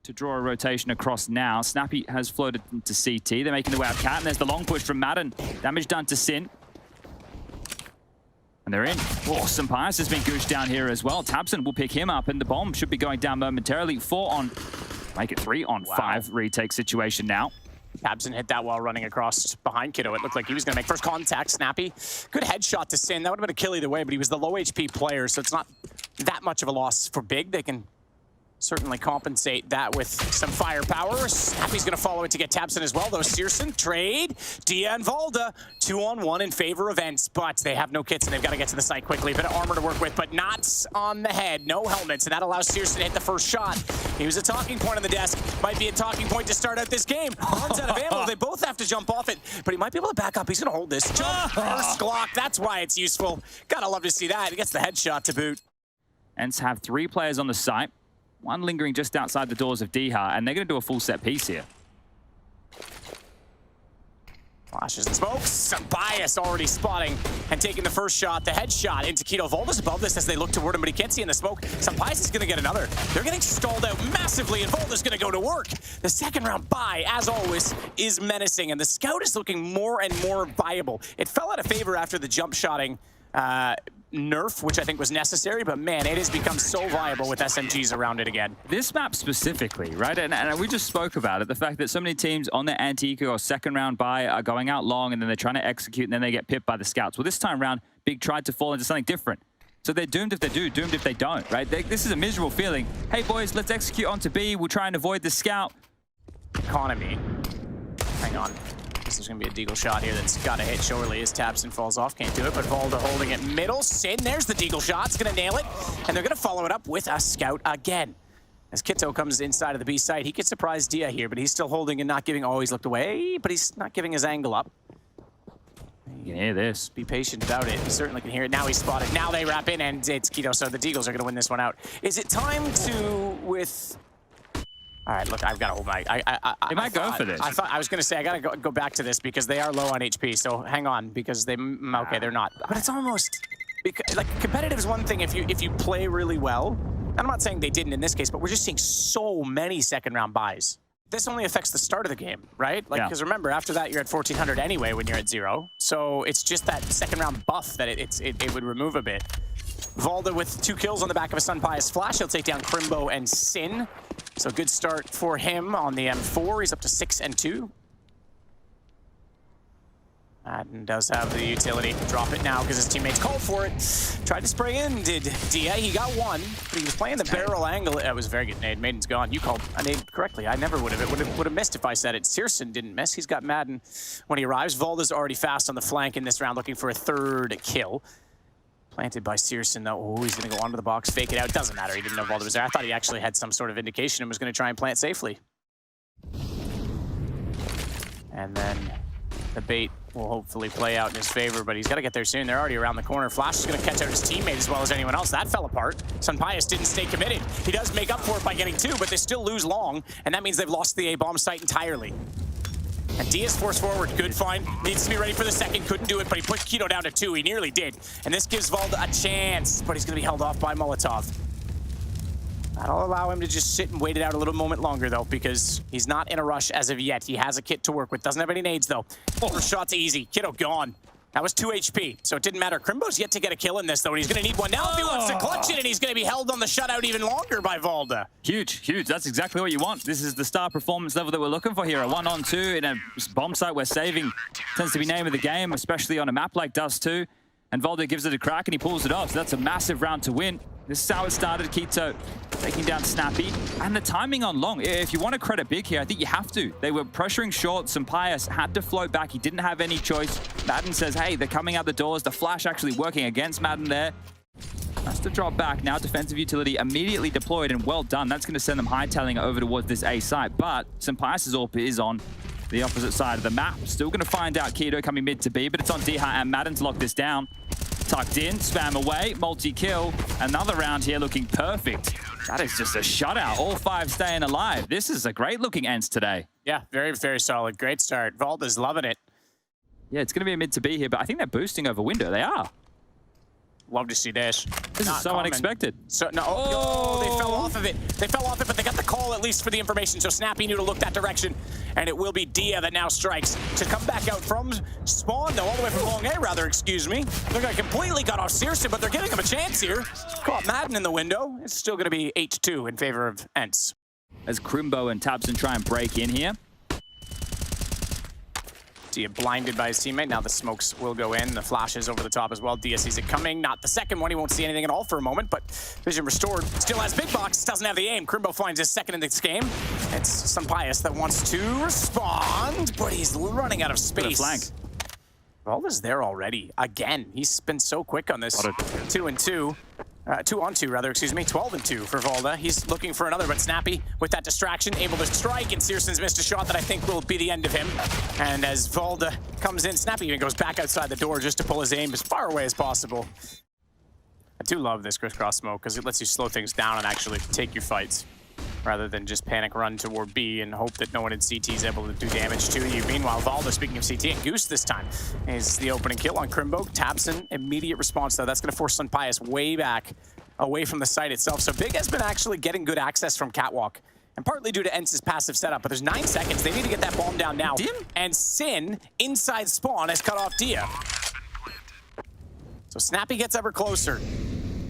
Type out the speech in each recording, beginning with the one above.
to draw a rotation across now. Snappy has floated into CT. They're making their way out Cat, and there's the long push from Madden. Damage done to Sin. And they're in. Oh, Pius has been gooshed down here as well. Tabson will pick him up, and the bomb should be going down momentarily. 4 on, make it 3 on 5 retake situation now. Tabson hit that while running across behind Kiddo. It looked like he was going to make first contact. Snappy, good headshot to Sin. That would have been a kill either way, but he was the low HP player, so it's not that much of a loss for Big. They can certainly compensate that with some firepower. Snappy's going to follow it to get Tabson as well, though. Searson, trade. Dia and Valda, 2-on-1 in favor of ENCE, but they have no kits and they've got to get to the site quickly. Bit of armor to work with, but not on the head. No helmets, and that allows Searson to hit the first shot. He was a talking point on the desk. Might be a talking point to start out this game. Runs out of ammo. They both have to jump off it, but he might be able to back up. He's going to hold this. Jump, first Glock. That's why it's useful. Gotta love to see that. He gets the headshot to boot. ENCE have 3 players on the site. 1 lingering just outside the doors of Diha, and they're going to do a full set piece here. Flashes and smokes. Bias already spotting and taking the first shot. The headshot into Keto. Volda's above this as they look toward him, but he can't see in the smoke. Bias is going to get another. They're getting stalled out massively, and Volda's going to go to work. The second round bye, as always, is menacing, and the scout is looking more and more viable. It fell out of favor after the jump shotting nerf, which I think was necessary, but man, it has become so viable with SMGs around it again. This map specifically, right? And we just spoke about it, the fact that so many teams on their anti-eco or second round buy are going out long and then they're trying to execute and then they get pipped by the scouts. Well, this time around, Big tried to fall into something different. So they're doomed if they do, doomed if they don't, right? This is a miserable feeling. Hey boys, let's execute onto B. We'll try and avoid the scout. Economy. Hang on. There's going to be a deagle shot here that's got to hit surely as Tabson falls off. Can't do it, but Valda holding it middle. Sin, there's the deagle shot. It's going to nail it. And they're going to follow it up with a scout again. As Kito comes inside of the B site, he could surprise Dia here, but he's still holding and not giving. Oh, he's looked away, but he's not giving his angle up. You can hear this. Be patient about it. He certainly can hear it. Now he's spotted. Now they wrap in, and it's Kito, so the Deagles are going to win this one out. Is it time to, with... All right, look, I've got to hold my... They might go for this. I was going to say, I got to go back to this because they are low on HP, so hang on, because they... Okay, they're not. But it's almost... Because, like, competitive is one thing if you play really well. And I'm not saying they didn't in this case, but we're just seeing so many second-round buys. This only affects the start of the game, right? Like, because remember, after that, you're at 1,400 anyway when you're at 0. So it's just that second-round buff that it would remove a bit. Valda with 2 kills on the back of a Sunpius flash. He'll take down Crimbo and Sin. So good start for him on the M4. He's up to 6 and 2. Madden does have the utility to drop it now because his teammates called for it. Tried to spray in, did Dia. He got 1, but he was playing the barrel angle. It was a very good nade. Maiden's gone. You called a nade correctly. I never would have. It would have missed if I said it. Searson didn't miss. He's got Madden when he arrives. Valda's already fast on the flank in this round, looking for a 3rd kill. Planted by Searson, though. Oh, he's going to go onto the box, fake it out. Doesn't matter. He didn't know Valda was there. I thought he actually had some sort of indication and was going to try and plant safely. And then the bait will hopefully play out in his favor, but he's got to get there soon. They're already around the corner. Flash is going to catch out his teammate as well as anyone else. That fell apart. Sunpius didn't stay committed. He does make up for it by getting 2, but they still lose long, and that means they've lost the A-bomb site entirely. And Diaz forced forward. Good find. Needs to be ready for the second. Couldn't do it, but he pushed Kito down to 2. He nearly did. And this gives Valda a chance, but he's going to be held off by Molotov. That'll allow him to just sit and wait it out a little moment longer, though, because he's not in a rush as of yet. He has a kit to work with. Doesn't have any nades, though. First shot's easy. Kiddo gone. That was 2 HP, so it didn't matter. Crimbo's yet to get a kill in this, though, and he's going to need one now if he wants to clutch it, and he's going to be held on the shutout even longer by Valda. Huge, huge. That's exactly what you want. This is the star performance level that we're looking for here. A 1-on-2 in a bomb site where saving tends to be name of the game, especially on a map like Dust 2. And Valda gives it a crack, and he pulls it off, so that's a massive round to win. This is how it started. Kito taking down Snappy. And the timing on long, if you want to credit Big here, I think you have to. They were pressuring short. Pius had to float back. He didn't have any choice. Madden says, hey, they're coming out the doors. The flash actually working against Madden there. Has to drop back. Now defensive utility immediately deployed, and well done. That's going to send them hightailing over towards this A site. But Pius's AWP is on the opposite side of the map. Still going to find out Kito coming mid to B, but it's on Diha and Madden to lock this down. Tucked in, spam away, multi-kill. Another round here looking perfect. That is just a shutout. All 5 staying alive. This is a great-looking ENCE today. Yeah, very, very solid. Great start. Valda's loving it. Yeah, it's going to be a mid to B here, but I think they're boosting over window. They are. Love to see this. This is so unexpected. So no, oh, they fell off of it. They fell off it, but they got the call at least for the information. So Snappy knew to look that direction, and it will be Dia that now strikes to come back out from spawn. No, all the way from long A, rather. Excuse me. They're gonna completely cut off Searson, but they're giving him a chance here. Caught Madden in the window. It's still gonna be 8-2 in favor of ENCE. As Crimbo and tabseN try and break in here. Dia blinded by his teammate. Now the smokes will go in. The flashes over the top as well. Dia sees it coming. Not the second one. He won't see anything at all for a moment, but vision restored. Still has big box. Doesn't have the aim. Crimbo finds his second in this game. It's Sampayas that wants to respond, but he's running out of space. Flank. Volda's there already. Again, he's been so quick on this. 2-2. 2-on-2 rather, excuse me, 12-2 for Volda. He's looking for another, but Snappy with that distraction, able to strike, and Searson's missed a shot that I think will be the end of him. And as Volda comes in, Snappy even goes back outside the door just to pull his aim as far away as possible. I do love this crisscross smoke because it lets you slow things down and actually take your fights, rather than just panic run toward B and hope that no one in CT is able to do damage to you. Meanwhile, Volda, speaking of CT, and Goose this time is the opening kill on Crimbo. tabseN, immediate response though. That's going to force Sampayas way back away from the site itself. So Big has been actually getting good access from Catwalk, and partly due to ENCE's passive setup, but there's 9 seconds. They need to get that bomb down now. And Sin, inside spawn, has cut off Dia. So Snappy gets ever closer,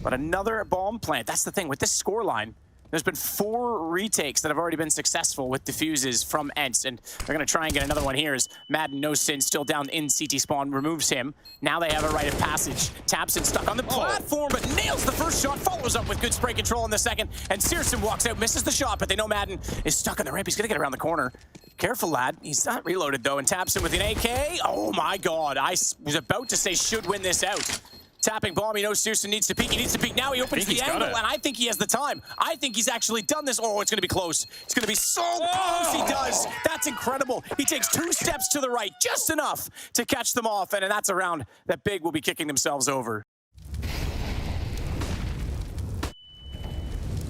but another bomb plant. That's the thing with this scoreline. There's been 4 retakes that have already been successful with defuses from ENCE, and they're going to try and get another one here as Madden, no Sin, still down in CT spawn, removes him. Now they have a rite of passage. tabseN stuck on the platform, but nails the first shot, follows up with good spray control in the second, and Searson walks out, misses the shot, but they know Madden is stuck on the ramp. He's going to get around the corner. Careful, lad. He's not reloaded, though, and tabseN with an AK. Oh, my God. I was about to say should win this out. Tapping bomb, he knows Searson needs to peek. He needs to peek now. He opens the angle, and I think he has the time. I think he's actually done this. Oh, it's going to be close. It's going to be so close. He does. That's incredible. He takes 2 steps to the right, just enough to catch them off, and that's a round that Big will be kicking themselves over.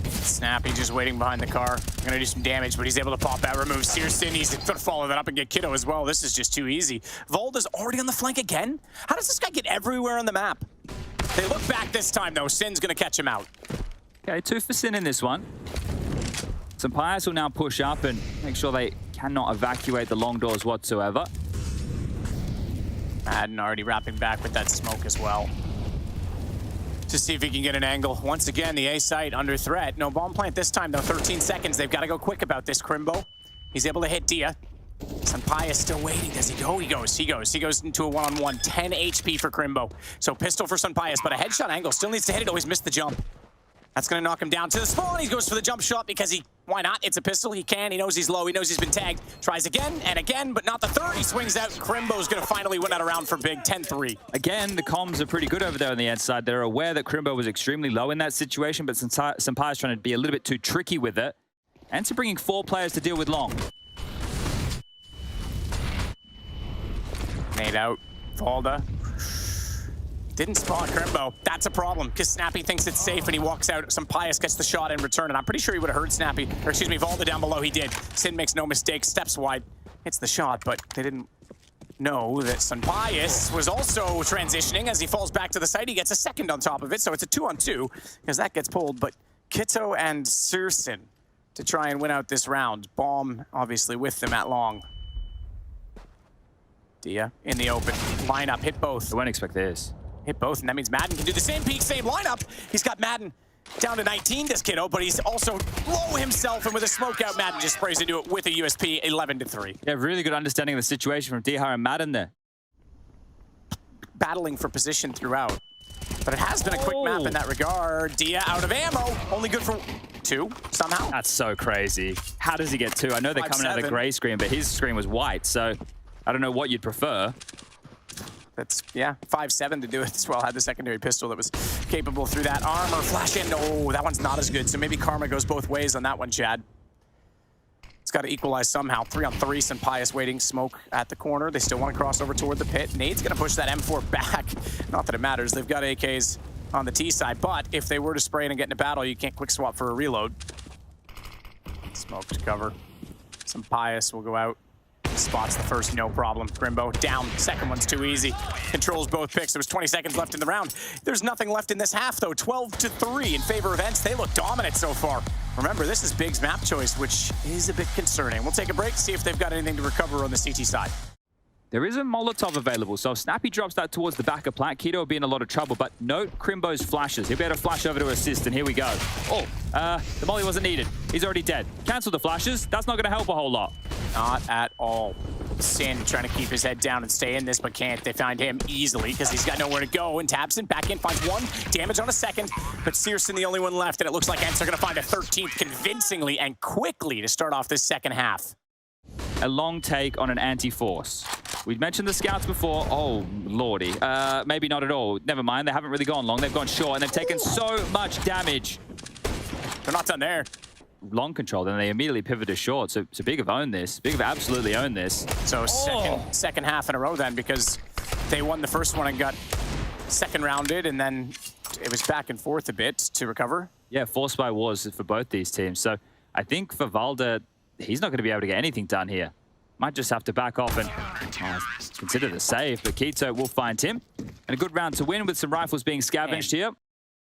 Snappy just waiting behind the car. Gonna do some damage, but he's able to pop out, remove Searson. He's gonna follow that up and get Kiddo as well. This is just too easy. Volda's already on the flank again? How does this guy get everywhere on the map? They look back this time, though. Sin's gonna catch him out. Okay, 2 for Sin in this one. Sampayas will now push up and make sure they cannot evacuate the long doors whatsoever. Madden already wrapping back with that smoke as well, to see if he can get an angle. Once again, the A site under threat. No bomb plant this time, though. 13 seconds. They've got to go quick about this. Crimbo, he's able to hit Dia. Sampayas still waiting. Does he go? He goes. He goes into a one-on-one. 10 HP for Crimbo. So pistol for Sampayas, but a headshot angle. Still needs to hit it. Always missed the jump. That's going to knock him down to the spawn. He goes for the jump shot because why not? It's a pistol. He can. He knows he's low. He knows he's been tagged. Tries again and again, but not the third. He swings out. Crimbo's going to finally win that round for Big. 10-3. Again, the comms are pretty good over there on the ENCE side. They're aware that Crimbo was extremely low in that situation, but Sampayas trying to be a little bit too tricky with it. ENCE bringing 4 players to deal with long. Nade out. Volda didn't spawn Crimbo. That's a problem, because Snappy thinks it's safe and he walks out. Sampayas gets the shot in return, and I'm pretty sure he would have heard Snappy, or excuse me, Volda down below. He did. Sin makes no mistake, steps wide, hits the shot, but they didn't know that Sampayas was also transitioning. As he falls back to the site, he gets a second on top of it, so it's a 2-on-2, because that gets pulled. But Kitto and Searson to try and win out this round. Bomb, obviously, with them at long. Dia in the open. Lineup, hit both. I wouldn't expect this. Hit both, and that means Madden can do the same peak, same lineup. He's got Madden down to 19, this kiddo, but he's also low himself, and with a smoke out, Madden just sprays into it with a USP, 11-3. Yeah, really good understanding of the situation from Dihar and Madden there. Battling for position throughout, but it has been a quick map in that regard. Dia out of ammo, only good for 2 somehow. That's so crazy. How does he get 2? I know they're coming out of the gray screen, but his screen was white, so I don't know what you'd prefer. That's, yeah, 5-7 to do it as well. Had the secondary pistol that was capable through that armor. Flash in. Oh, that one's not as good. So maybe karma goes both ways on that one, Chad. It's got to equalize somehow. 3-on-3, Sampayas waiting. Smoke at the corner. They still want to cross over toward the pit. Nade's going to push that M4 back. Not that it matters. They've got AKs on the T side, but if they were to spray in and get in a battle, you can't quick swap for a reload. Smoke to cover. Sampayas will go out. Spots the first, no problem. Grimbo down, second one's too easy. Controls both picks. There was 20 seconds left in the round. There's nothing left in this half though. 12-3 in favor of ENCE. They look dominant so far. Remember, this is Big's map choice, which is a bit concerning. We'll take a break, see if they've got anything to recover on the CT side. There is a Molotov available, so if Snappy drops that towards the back of Plat, Keto will be in a lot of trouble, but note Crimbo's flashes. He'll be able to flash over to assist, and here we go. Oh, the molly wasn't needed. He's already dead. Cancel the flashes. That's not going to help a whole lot. Not at all. Sin trying to keep his head down and stay in this, but can't. They find him easily because he's got nowhere to go, and Tabson back in, finds one. Damage on a second, but Searson the only one left, and it looks like ENCE are going to find a 13th convincingly and quickly to start off this second half. A long take on an anti-force. We've mentioned the scouts before. Oh, lordy. Maybe not at all. Never mind. They haven't really gone long. They've gone short, and they've taken so much damage. They're not done there. Long control, then they immediately pivot to short. So Big have owned this. Big have absolutely owned this. So second half in a row then, because they won the first one and got second rounded, and then it was back and forth a bit to recover. Yeah, force by wars for both these teams. So I think for Valda, he's not going to be able to get anything done here. Might just have to back off and consider the save, but Keto will find him. And a good round to win with some rifles being scavenged here.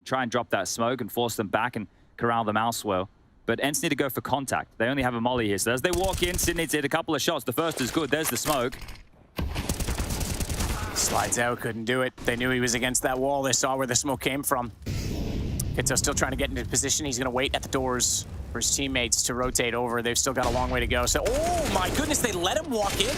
Try and drop that smoke and force them back and corral them elsewhere. But ENCE need to go for contact. They only have a molly here, so as they walk in, Sid needs to hit a couple of shots. The first is good. There's the smoke. Slides out, couldn't do it. They knew he was against that wall. They saw where the smoke came from. Keto still trying to get into position. He's going to wait at the doors for his teammates to rotate over. They've still got a long way to go. So, oh my goodness, they let him walk in.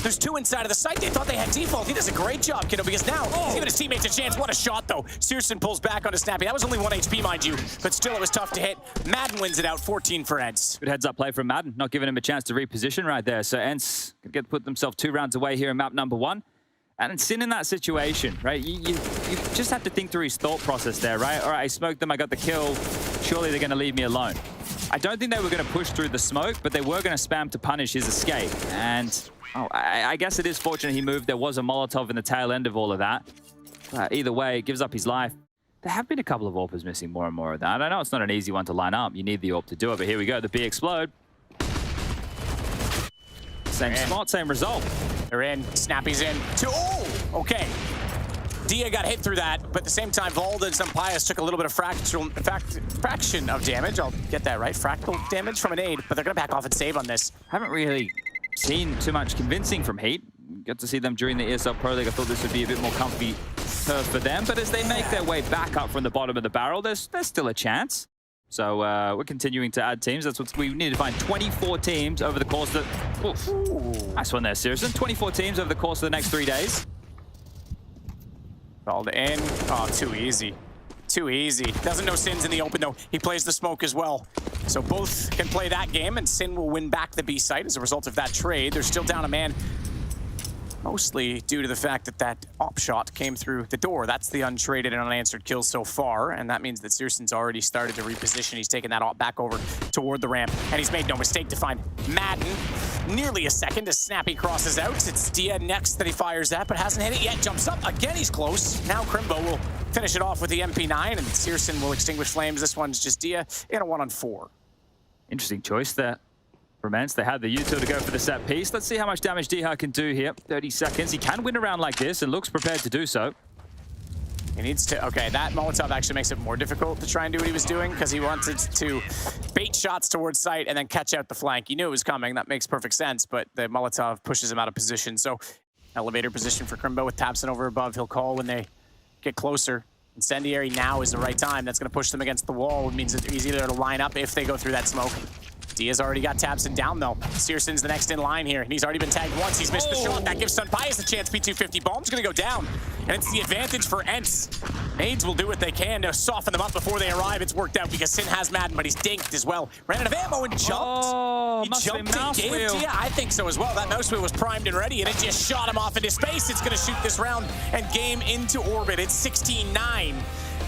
There's two inside of the site. They thought they had default. He does a great job, Kiddo, because now he's giving his teammates a chance. What a shot, though. Searson pulls back onto Snappy. That was only 1 HP, mind you, but still it was tough to hit. Madden wins it out, 14 for ENCE. Good heads-up play from Madden, not giving him a chance to reposition right there. So ENCE could put themselves 2 rounds away here in map number 1. And Sin in that situation, right? You just have to think through his thought process there, right? All right, I smoked them, I got the kill. Surely they're going to leave me alone. I don't think they were going to push through the smoke, but they were going to spam to punish his escape. And I guess it is fortunate he moved. There was a Molotov in the tail end of all of that. Either way, it gives up his life. There have been a couple of AWPers missing more and more of that. I know it's not an easy one to line up. You need the AWP to do it, but here we go. The B explode. Same spot, same result. They're in. Snappy's in. Oh, okay. Dia got hit through that, but at the same time, Valda and Sampayas took a little bit of fraction of damage. I'll get that right. Fractal damage from a nade, but they're going to back off and save on this. Haven't really seen too much convincing from Heat. Got to see them during the ESL Pro League. I thought this would be a bit more comfy turf for them, but as they make their way back up from the bottom of the barrel, there's still a chance. So we're continuing to add teams. That's what we need to find. 24 teams over the course of the... Nice one there, Searson. 24 teams over the course of the next 3 days. Valda in. Oh, too easy. Too easy. Doesn't know Sin's in the open, though. He plays the smoke as well. So both can play that game, and Sin will win back the B site as a result of that trade. They're still down a man, mostly due to the fact that that op shot came through the door. That's the untraded and unanswered kill so far, and that means that Searson's already started to reposition. He's taken that op back over toward the ramp, and he's made no mistake to find Madden. Nearly a second as Snappy crosses out. It's Dia next that he fires at, but hasn't hit it yet. Jumps up. Again, he's close. Now Crimbo will finish it off with the MP9, and Searson will extinguish flames. This one's just Dia in a 1-on-4. Interesting choice there. From ENCE, they had the util to go for the set piece. Let's see how much damage Diha can do here. 30 seconds. He can win a round like this and looks prepared to do so. He needs to... Okay, that Molotov actually makes it more difficult to try and do what he was doing because he wanted to bait shots towards sight and then catch out the flank. He knew it was coming. That makes perfect sense, but the Molotov pushes him out of position. So, elevator position for Crimbo with Tabson over above. He'll call when they get closer. Incendiary now is the right time. That's going to push them against the wall. It means it's easier to line up if they go through that smoke. Dia's already got Tabson down, though. Searson's the next in line here, and he's already been tagged once. He's missed the shot. That gives Sampayas a chance. P250 bomb's going to go down, and it's the advantage for ENCE. Nades will do what they can to soften them up before they arrive. It's worked out because Sin has Madden, but he's dinked as well. Ran out of ammo and jumped. Oh, he jumped and gave it to you? I think so as well. That mouse wheel was primed and ready, and it just shot him off into space. It's going to shoot this round and game into orbit. It's 16-9.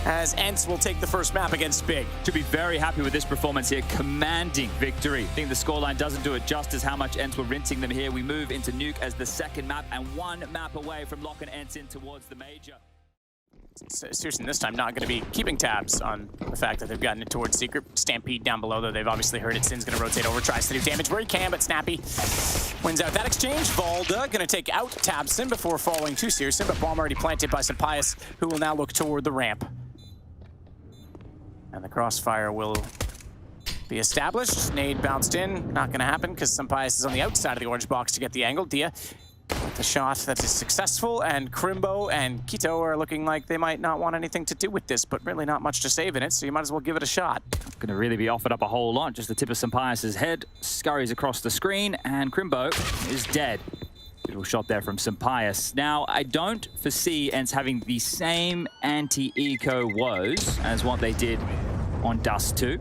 As ENCE will take the first map against Big. To be very happy with this performance here. Commanding victory. I think the scoreline doesn't do it justice how much ENCE were rinsing them here. We move into Nuke as the second map and 1 map away from locking ENCE in towards the major. Seriously, this time not going to be keeping tabs on the fact that they've gotten it towards Secret. Stampede down below, though. They've obviously heard it. Sin's going to rotate over, tries to do damage where he can, but Snappy wins out that exchange. Valda going to take out Tabson before falling to Searson, but bomb already planted by Sampius, who will now look toward the ramp. And the crossfire will be established. Nade bounced in. Not going to happen because Sampius is on the outside of the orange box to get the angle. Dia with the shot that is successful, and Crimbo and Quito are looking like they might not want anything to do with this, but really not much to save in it, so you might as well give it a shot. Going to really be offered up a whole lot. Just the tip of Sampius' head scurries across the screen, and Crimbo is dead. Little shot there from Sampius. Now, I don't foresee ENCE having the same anti-eco woes as what they did on Dust 2.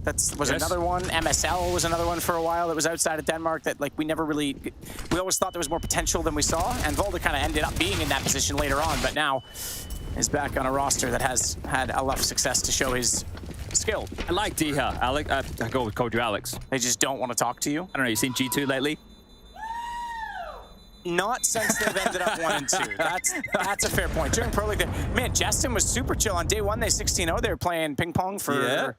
That was another one. MSL was another one for a while that was outside of Denmark that, like, we always thought there was more potential than we saw, and Valda kind of ended up being in that position later on, but now is back on a roster that has had enough success to show his skill. I like Diha, Alex. I called you Alex. They just don't want to talk to you? I don't know, you seen G2 lately? Not since they've ended up 1 and 2. That's a fair point. During Pro League, man, Justin was super chill. On day 1, they 16-0. They were playing ping pong for... Yeah.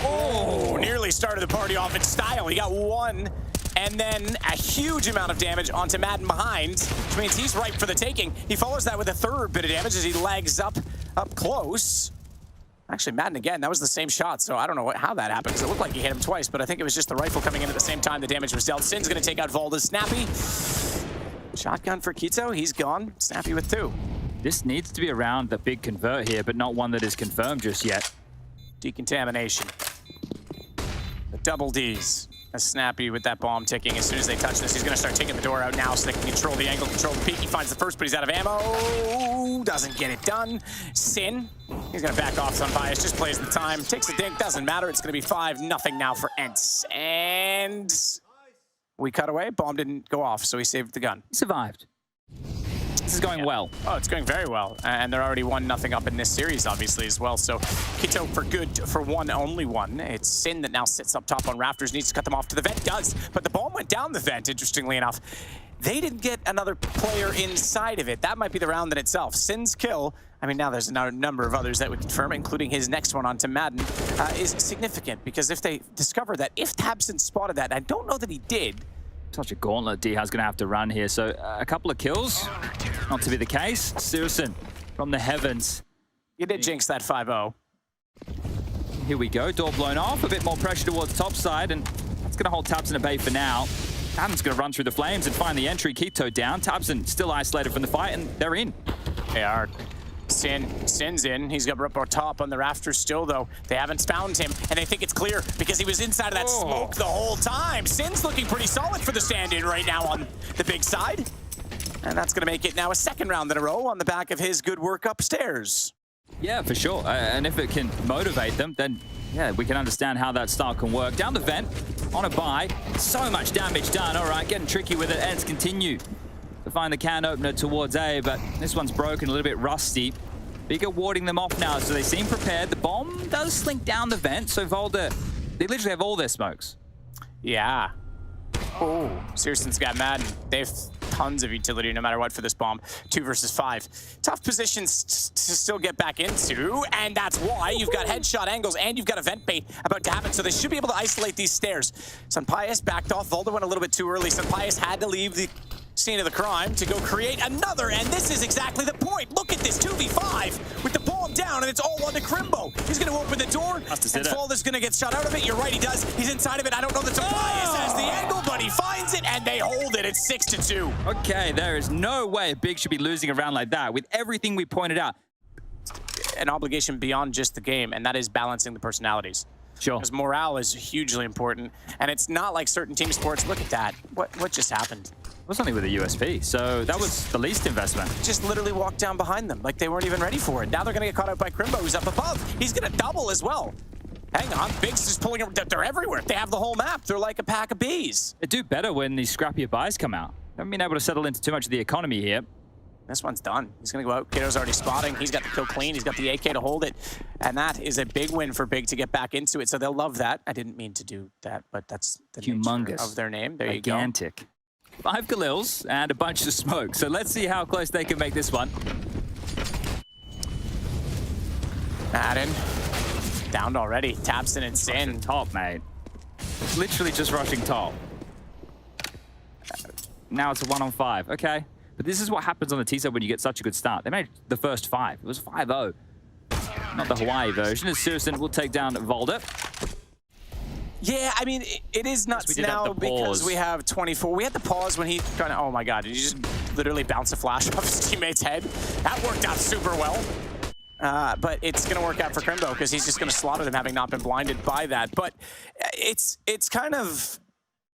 Oh, nearly started the party off in style. He got 1, and then a huge amount of damage onto Madden behind, which means he's ripe for the taking. He follows that with a 3rd bit of damage as he legs up close. Actually, Madden again, that was the same shot, so I don't know how that happened, because it looked like he hit him twice, but I think it was just the rifle coming in at the same time the damage was dealt. Sin's going to take out Valda's Snappy. Shotgun for Quito, he's gone. Snappy with 2. This needs to be around the big convert here, but not one that is confirmed just yet. Decontamination. The double Ds. As Snappy with that bomb ticking. As soon as they touch this, he's going to start taking the door out now so they can control the angle, control the peak. He finds the first, but he's out of ammo. Doesn't get it done. Sin, he's going to back off Sampius, just plays the time. Takes a dink, doesn't matter. It's going to be 5-0 now for ENCE. And we cut away. Bomb didn't go off, so he saved the gun. He survived. This is going well. Oh, it's going very well. And they're already 1-0 up in this series, obviously, as well. So Quito for good for 1, only 1. It's Sin that now sits up top on rafters, needs to cut them off to the vent, does. But the bomb went down the vent, interestingly enough. They didn't get another player inside of it. That might be the round in itself. Sin's kill, I mean, now there's a number of others that would confirm, including his next one onto Madden, is significant. Because if they discover that, if Tabson spotted that, I don't know that he did, such a gauntlet Diha's going to have to run here. So a couple of kills, not to be the case. Searson from the heavens. You did jinx that 5-0. Here we go, door blown off. A bit more pressure towards top side, and that's going to hold Tabson at bay for now. Adam's going to run through the flames and find the entry. Quito down. Tabson still isolated from the fight, and they're in. They are. Sin's in. He's got up top on the rafters still, though. They haven't found him, and they think it's clear because he was inside of that smoke the whole time. Sin's looking pretty solid for the stand-in right now on the big side. And that's going to make it now a 2nd round in a row on the back of his good work upstairs. Yeah, for sure. And if it can motivate them, then, yeah, we can understand how that style can work. Down the vent, on a buy. So much damage done. All right, getting tricky with it. ENCE continue to find the can opener towards A, but this one's broken, a little bit rusty. Bigger warding them off now, so they seem prepared. The bomb does slink down the vent, so Valda, they literally have all their smokes. Yeah. Oh, Searson's got Madden. They have tons of utility no matter what for this bomb. 2 versus 5. Tough positions to still get back into, and that's why you've got headshot angles and you've got a vent bait about to happen, so they should be able to isolate these stairs. Sampius backed off. Valda went a little bit too early. Sampius had to leave the scene of the crime to go create another, and this is exactly the point. Look at this 2v5 with the bomb down, and it's all on to Crimbo. He's going to open the door, and Falda's going to get shot out of it. You're right, he does. He's inside of it. I don't know that Sampius has the angle, but he finds it, and they hold it. It's 6-2. Okay, there is no way Big should be losing a round like that with everything we pointed out. An obligation beyond just the game, and that is balancing the personalities. Sure. Because morale is hugely important, and it's not like certain team sports. Look at that. What just happened? It was only with a USP, so that was the least investment. Just literally walked down behind them like they weren't even ready for it. Now they're going to get caught out by Crimbo, who's up above. He's going to double as well. Hang on, Big's just pulling them. They're everywhere. They have the whole map. They're like a pack of bees. They do better when these scrappier buys come out. Haven't been able to settle into too much of the economy here. This one's done. He's going to go out. Kiddo's already spotting. He's got the kill clean. He's got the AK to hold it. And that is a big win for Big to get back into it. So they'll love that. I didn't mean to do that, but that's the nature of their name. There you go. Gigantic. 5 Galils and a bunch of smoke. So let's see how close they can make this one. Madden downed already. tabseN and Sin. Top, mate. Literally just rushing top. Now it's a 1-on-5. Okay. But this is what happens on the T-side when you get such a good start. They made the first 5. It was 5-0. Not the Hawaii version. As CSGO will take down Volda. Yeah, I mean, it is nuts now because we have 24. We had the pause when he kind of, oh my God, did you just literally bounce a flash off his teammate's head? That worked out super well. But it's going to work out for Crimbo because he's just going to slaughter them, having not been blinded by that. But it's kind of,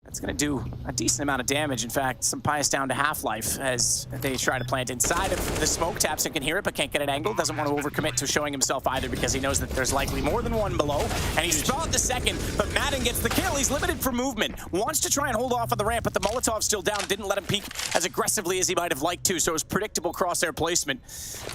it's going to do a decent amount of damage. In fact, some pious down to half-life as they try to plant inside of the smoke. tabseN can hear it, but can't get an angle. Doesn't want to overcommit to showing himself either because he knows that there's likely more than one below. And he's spot the second, but Madden gets the kill. He's limited for movement. Wants to try and hold off on the ramp, but the Molotov's still down. Didn't let him peek as aggressively as he might have liked to, so it was predictable crosshair placement.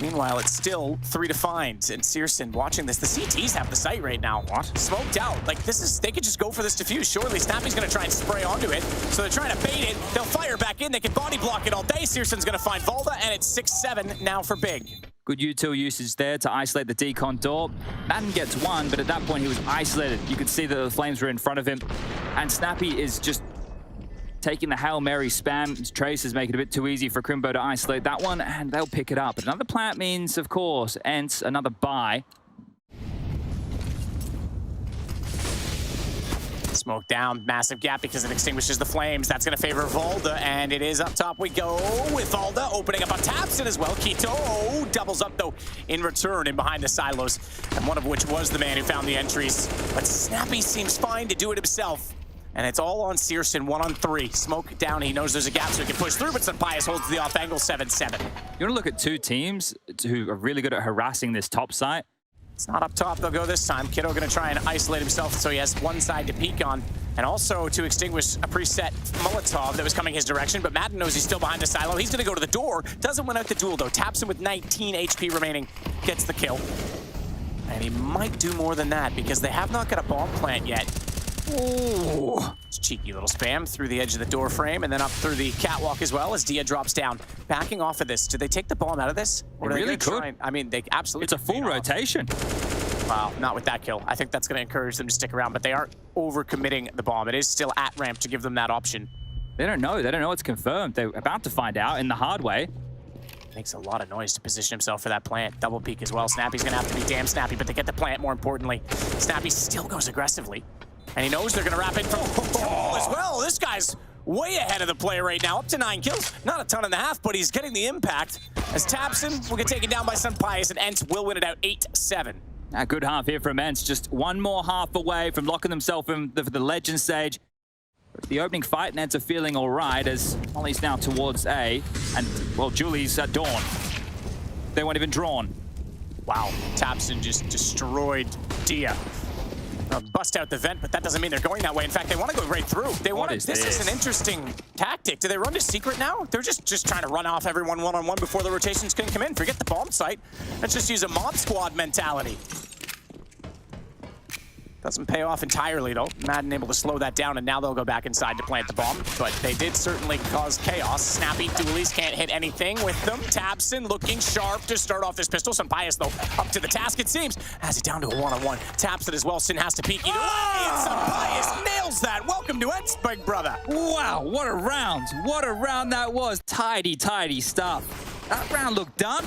Meanwhile, it's still 3 to find. And CSGO watching this. The CTs have the site right now. What? Smoked out. Like, this is, they could just go for this defuse. Surely Snappy's going to try and spray onto it. So they're trying to bait it. They'll fire back in. They can body block it all day. CSGO's going to find Volda, and it's 6-7 now for Big. Good util usage there to isolate the decon door. Madden gets one, but at that point he was isolated. You could see that the flames were in front of him. And Snappy is just taking the Hail Mary spam. Trace is making it a bit too easy for Crimbo to isolate that one, and they'll pick it up. But another plant means, of course, ENCE, another buy. Smoke down, massive gap because it extinguishes the flames. That's going to favor Volda, and it is up top we go with Volda opening up on tabseN as well. Keto doubles up, though, in return and behind the silos, and one of which was the man who found the entries. But Snappy seems fine to do it himself. And it's all on CSGO, 1-on-3. Smoke down, he knows there's a gap so he can push through, but Sunpius holds the off angle, 7-7. You want to look at two teams who are really good at harassing this top site. It's not up top, they'll go this time. Kiddo gonna try and isolate himself so he has one side to peek on, and also to extinguish a preset Molotov that was coming his direction, but Madden knows he's still behind the silo. He's gonna go to the door, doesn't win out the duel though. tabseN with 19 HP remaining, gets the kill. And he might do more than that because they have not got a bomb plant yet. Ooh, it's cheeky little spam through the edge of the door frame and then up through the catwalk as well as Dia drops down. Backing off of this. Do they take the bomb out of this? Or they really could. I mean, they absolutely. It's a full rotation. Wow, not with that kill. I think that's going to encourage them to stick around, but they aren't overcommitting the bomb. It is still at ramp to give them that option. They don't know. They don't know it's confirmed. They're about to find out in the hard way. Makes a lot of noise to position himself for that plant. Double peek as well. Snappy's going to have to be damn snappy, but they get the plant more importantly. Snappy still goes aggressively. And he knows they're going to wrap in from as well. This guy's way ahead of the play right now, up to 9 kills. Not a ton and a half, but he's getting the impact. As tabseN will get taken down by Sunpius, and ENCE will win it out 8-7. A good half here from ENCE. Just one more half away from locking themselves in for the Legend stage. The opening fight, and ENCE are feeling all right as Molly's now towards A. And, well, Julie's at Dawn. They weren't even drawn. Wow, tabseN just destroyed Dia. Bust out the vent, but that doesn't mean they're going that way. In fact, they want to go right through. They want to, this is an interesting tactic. Do they run to secret now? They're just trying to run off everyone one-on-one before the rotations can come in. Forget the bomb site. Let's just use a mob squad mentality. Doesn't pay off entirely, though. Madden able to slow that down, and now they'll go back inside to plant the bomb. But they did certainly cause chaos. Snappy dualies can't hit anything with them. tabseN looking sharp to start off this pistol. Sunpius, though, up to the task, it seems. Has it down to a one-on-one. tabseN as well. Sin has to peek either way, and Sunpius nails that. Welcome to ENCE, big brother. Wow, what a round. What a round that was. Tidy, tidy stuff. That round looked done.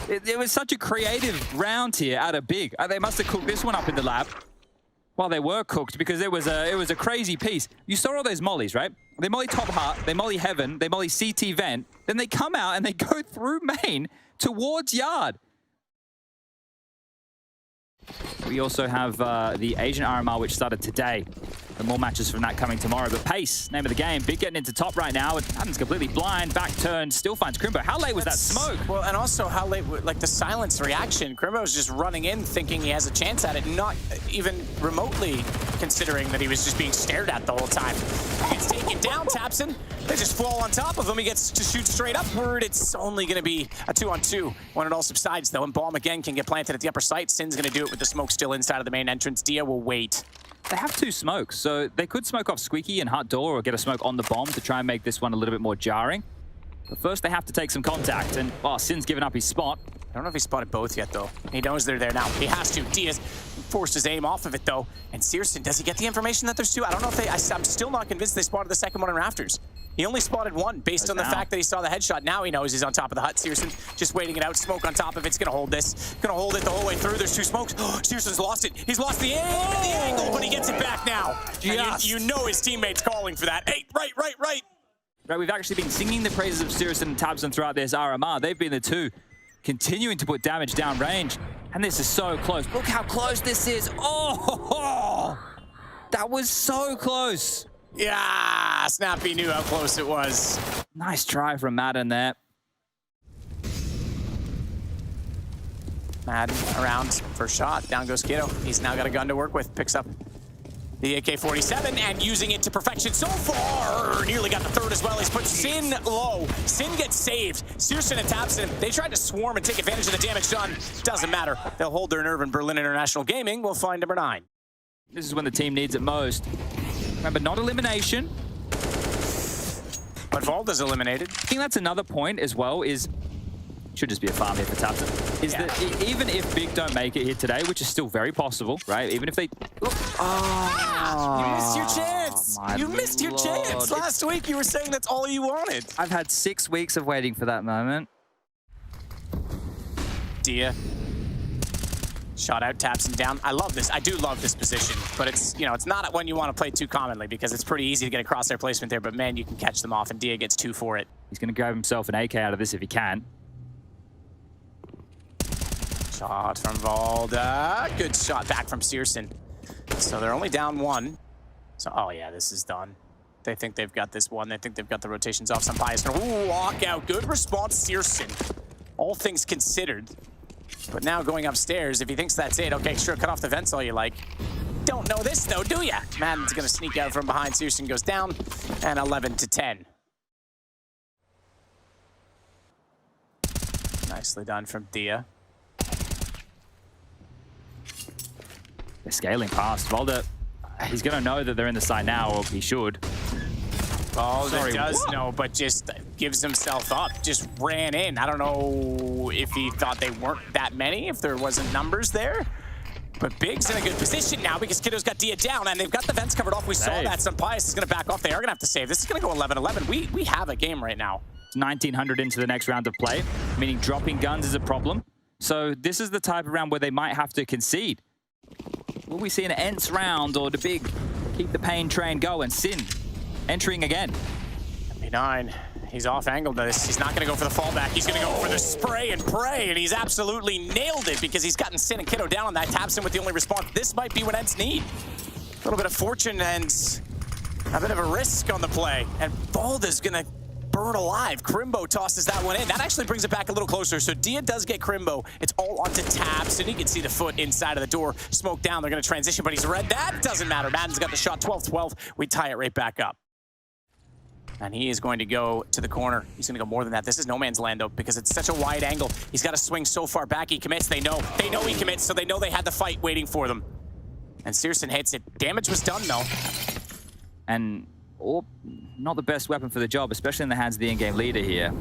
It was such a creative round here out of Big. They must have cooked this one up in the lab. Well, they were cooked because it was a crazy piece. You saw all those mollies, right? They molly top heart, they molly heaven, they molly CT vent, then they come out and they go through main towards yard. We also have the Asian RMR, which started today. And more matches from that coming tomorrow. But pace, name of the game. Big getting into top right now. Adam's completely blind. Back turn, still finds Crimbo. How late was that smoke? Well, and also how late, like the silence reaction. Crimbo's just running in thinking he has a chance at it, not even remotely considering that he was just being stared at the whole time. He gets taken down, tabseN. They just fall on top of him. He gets to shoot straight upward. It's only going to be a 2-on-2 when it all subsides, though. And bomb again can get planted at the upper site. Sin's going to do it with the smoke still inside of the main entrance. Dia will wait. they have 2 smokes, so they could smoke off Squeaky and Hut Door or get a smoke on the bomb to try and make this one a little bit more jarring. But first, they have to take some contact, and Sin's given up his spot. I don't know if he spotted both yet, though. He knows they're there now. He has to. Diaz forced his aim off of it, though. And Searson, does he get the information that there's 2? I don't know if they... I'm still not convinced they spotted the second one in Rafters. He only spotted 1 based on the fact that he saw the headshot. Now he knows he's on top of the hut. Searson just waiting it out. Smoke on top of it's going to hold this. Going to hold it the whole way through. There's 2 smokes. Searson's lost it. He's lost the aim and the angle, but he gets it back now. And you know his teammate's calling for that. Hey, right. Right, we've actually been singing the praises of Searson and Tabson throughout this RMR. They've been the 2 continuing to put damage down range. And this is so close. Look how close this is. Oh, that was so close. Yeah, Snappy knew how close it was. Nice try from Madden there. Madden around, first shot. Down goes Kiddo. He's now got a gun to work with. Picks up the AK-47 and using it to perfection so far. Nearly got the 3rd as well. He's put Sin low. Sin gets saved. Searson and Tabson, they tried to swarm and take advantage of the damage done. Doesn't matter. They'll hold their nerve in Berlin International Gaming. We'll find number 9. This is when the team needs it most. Remember, not elimination. But Valda's eliminated. I think that's another point as well is... Should just be a farm here for Tabson. Is that even if Big don't make it here today, which is still very possible, right? Even if they... You missed your chance! You missed your chance! Last week you were saying that's all you wanted. I've had 6 weeks of waiting for that moment. Dia. Shot out, taps him down. I love this. I do love this position, but it's, you know, it's not one you want to play too commonly because it's pretty easy to get a crosshair placement there, but man, you can catch them off, and Dia gets 2 for it. He's going to grab himself an AK out of this if he can. Shot from Valda. Good shot back from Searson. So they're only down 1. So, oh yeah, this is done. They think they've got this one. They think they've got the rotations off. Some bias. Ooh, walk out. Good response, Searson. All things considered. But now going upstairs, if he thinks that's it, okay, sure, cut off the vents all you like. Don't know this, though, do ya? Madden's going to sneak out from behind. Searson goes down, and 11-10. Nicely done from Dia. They're scaling past. Valda, he's going to know that they're in the site now, or he should. Valda does know, but just gives himself up. Just ran in. I don't know if he thought they weren't that many, if there wasn't numbers there. But Big's in a good position now because Kiddo's got Dia down, and they've got the vents covered off. We saw that. Some Pius is going to back off. They are going to have to save. This is going to go 11-11. We have a game right now. 1900 into the next round of play, meaning dropping guns is a problem. So this is the type of round where they might have to concede. Will we see an ENCE round, or the Big keep the pain train going? Sin entering again. B9, he's off angle to this. He's not going to go for the fallback. He's going to go for the spray and pray, and he's absolutely nailed it because he's gotten Sin and Kiddo down on that. Tabson with the only response. This might be what ENCE need. A little bit of fortune and a bit of a risk on the play, and Valda's going to burn alive. Crimbo tosses that one in. That actually brings it back a little closer. So Dia does get Crimbo. It's all onto Tabson. You can see the foot inside of the door. Smoke down. They're going to transition, but he's red. That doesn't matter. Madden's got the shot. 12-12. We tie it right back up. And he is going to go to the corner. He's going to go more than that. This is no man's land, though, because it's such a wide angle. He's got to swing so far back. He commits. They know he commits, so they know they had the fight waiting for them. And Searson hits it. Damage was done, though. And not the best weapon for the job, especially in the hands of the in-game leader here.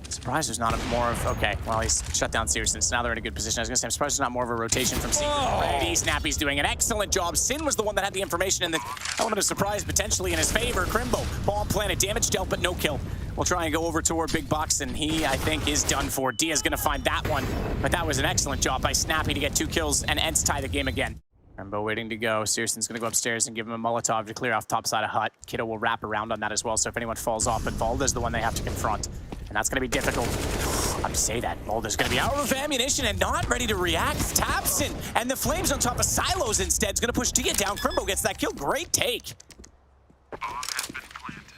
Surprised there's not more of... Okay, well, he's shut down Searson, so now they're in a good position. I was going to say, I'm surprised there's not more of a rotation from Secret already. Snappy's doing an excellent job. Sin was the one that had the information, and that element of surprise potentially in his favor. Crimbo, bomb planted, damage dealt, but no kill. We'll try and go over toward Big Box, and he, I think, is done for. Dia's going to find that one, but that was an excellent job by Snappy to get 2 kills and ENCE tie the game again. Crimbo waiting to go. Searson's going to go upstairs and give him a Molotov to clear off top side of hut. Kiddo will wrap around on that as well, so if anyone falls off, but Valda's the one they have to confront. And that's going to be difficult. I'm to say that. Valda's going to be out of ammunition and not ready to react. Tabson and the flames on top of Silos instead is going to push Dia down. Crimbo gets that kill. Great take.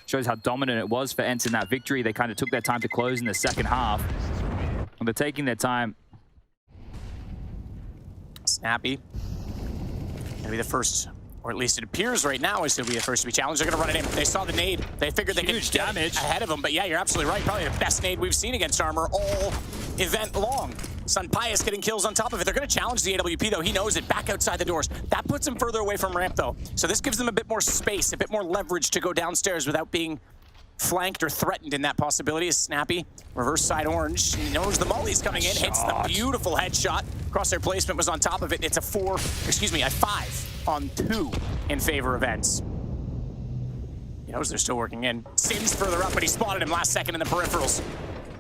Shows how dominant it was for ENCE in that victory. They kind of took their time to close in the second half. And they're taking their time. Snappy. Gonna be the first, or at least it appears right now is to be the first to be challenged. They're gonna run it in. They saw the nade. They figured they could get ahead of them. But yeah, you're absolutely right. Probably the best nade we've seen against Armor all event long. Sunpius getting kills on top of it. They're going to challenge the AWP, though. He knows it. Back outside the doors. That puts him further away from ramp, though. So this gives them a bit more space, a bit more leverage to go downstairs without being flanked or threatened in that possibility. Is Snappy, reverse side orange. He knows the molly's coming in, hits the beautiful headshot. Crosshair placement was on top of it. It's a 5 on 2 in favor of ENCE. He knows they're still working in. Sin's further up, but he spotted him last second in the peripherals.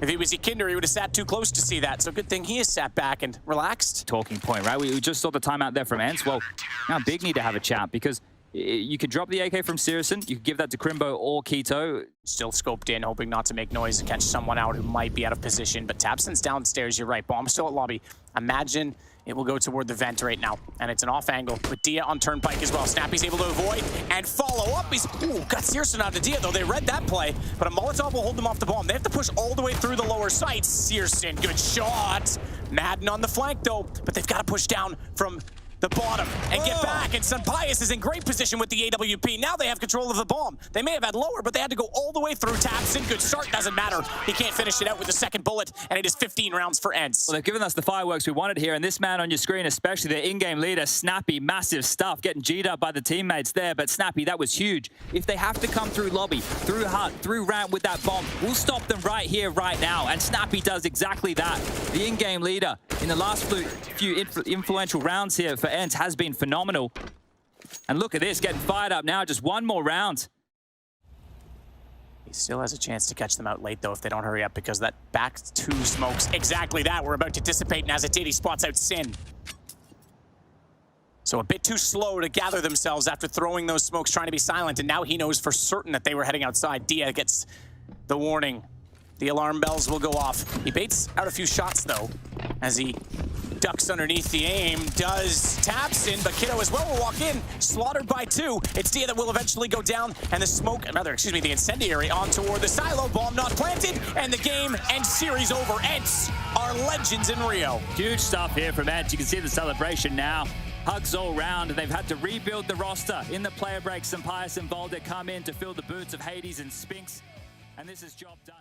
If he was Ekinder, he would have sat too close to see that. So good thing he has sat back and relaxed. Talking point, right? We just saw the timeout there from ENCE. Well, now Big need to have a chat because you could drop the AK from Sirison. You could give that to Crimbo or Keto. Still scoped in, hoping not to make noise and catch someone out who might be out of position. But Tabson's downstairs, you're right. Bomb still at lobby. Imagine it will go toward the vent right now. And it's an off angle with Dia on Turnpike as well. Snappy's able to avoid and follow up. He's, got Searson out of Dia, though. They read that play, but a Molotov will hold them off the bomb. They have to push all the way through the lower sights. Searson, good shot. Madden on the flank, though, but they've got to push down from the bottom and get back. And Sunpius is in great position with the AWP. Now they have control of the bomb. They may have had lower, but they had to go all the way through. Tabson, good start, doesn't matter. He can't finish it out with the second bullet, and it is 15 rounds for ENCE. Well, they've given us the fireworks we wanted here, and this man on your screen, especially their in-game leader, Snappy, massive stuff, getting G'd up by the teammates there, but Snappy, that was huge. If they have to come through lobby, through hut, through ramp with that bomb, we'll stop them right here, right now, and Snappy does exactly that. The in-game leader in the last few influential rounds here for ENCE has been phenomenal. And look at this, getting fired up now, just one more round. He still has a chance to catch them out late, though, if they don't hurry up, because that back two smokes, exactly that, we're about to dissipate, and as it did, he spots out Sin. So a bit too slow to gather themselves after throwing those smokes, trying to be silent, and now he knows for certain that they were heading outside. Dia gets the warning. The alarm bells will go off. He baits out a few shots, though, as he ducks underneath the aim, does Tabson, but Kiddo as well will walk in, slaughtered by 2. It's Dia that will eventually go down, and the smoke, the incendiary on toward the silo, bomb not planted, and the game and series over. ENCE are legends in Rio. Huge stuff here from ENCE. You can see the celebration now. Hugs all round. They've had to rebuild the roster. In the player break, Sunpius and Volder come in to fill the boots of Hades and Spinks, and this is job done.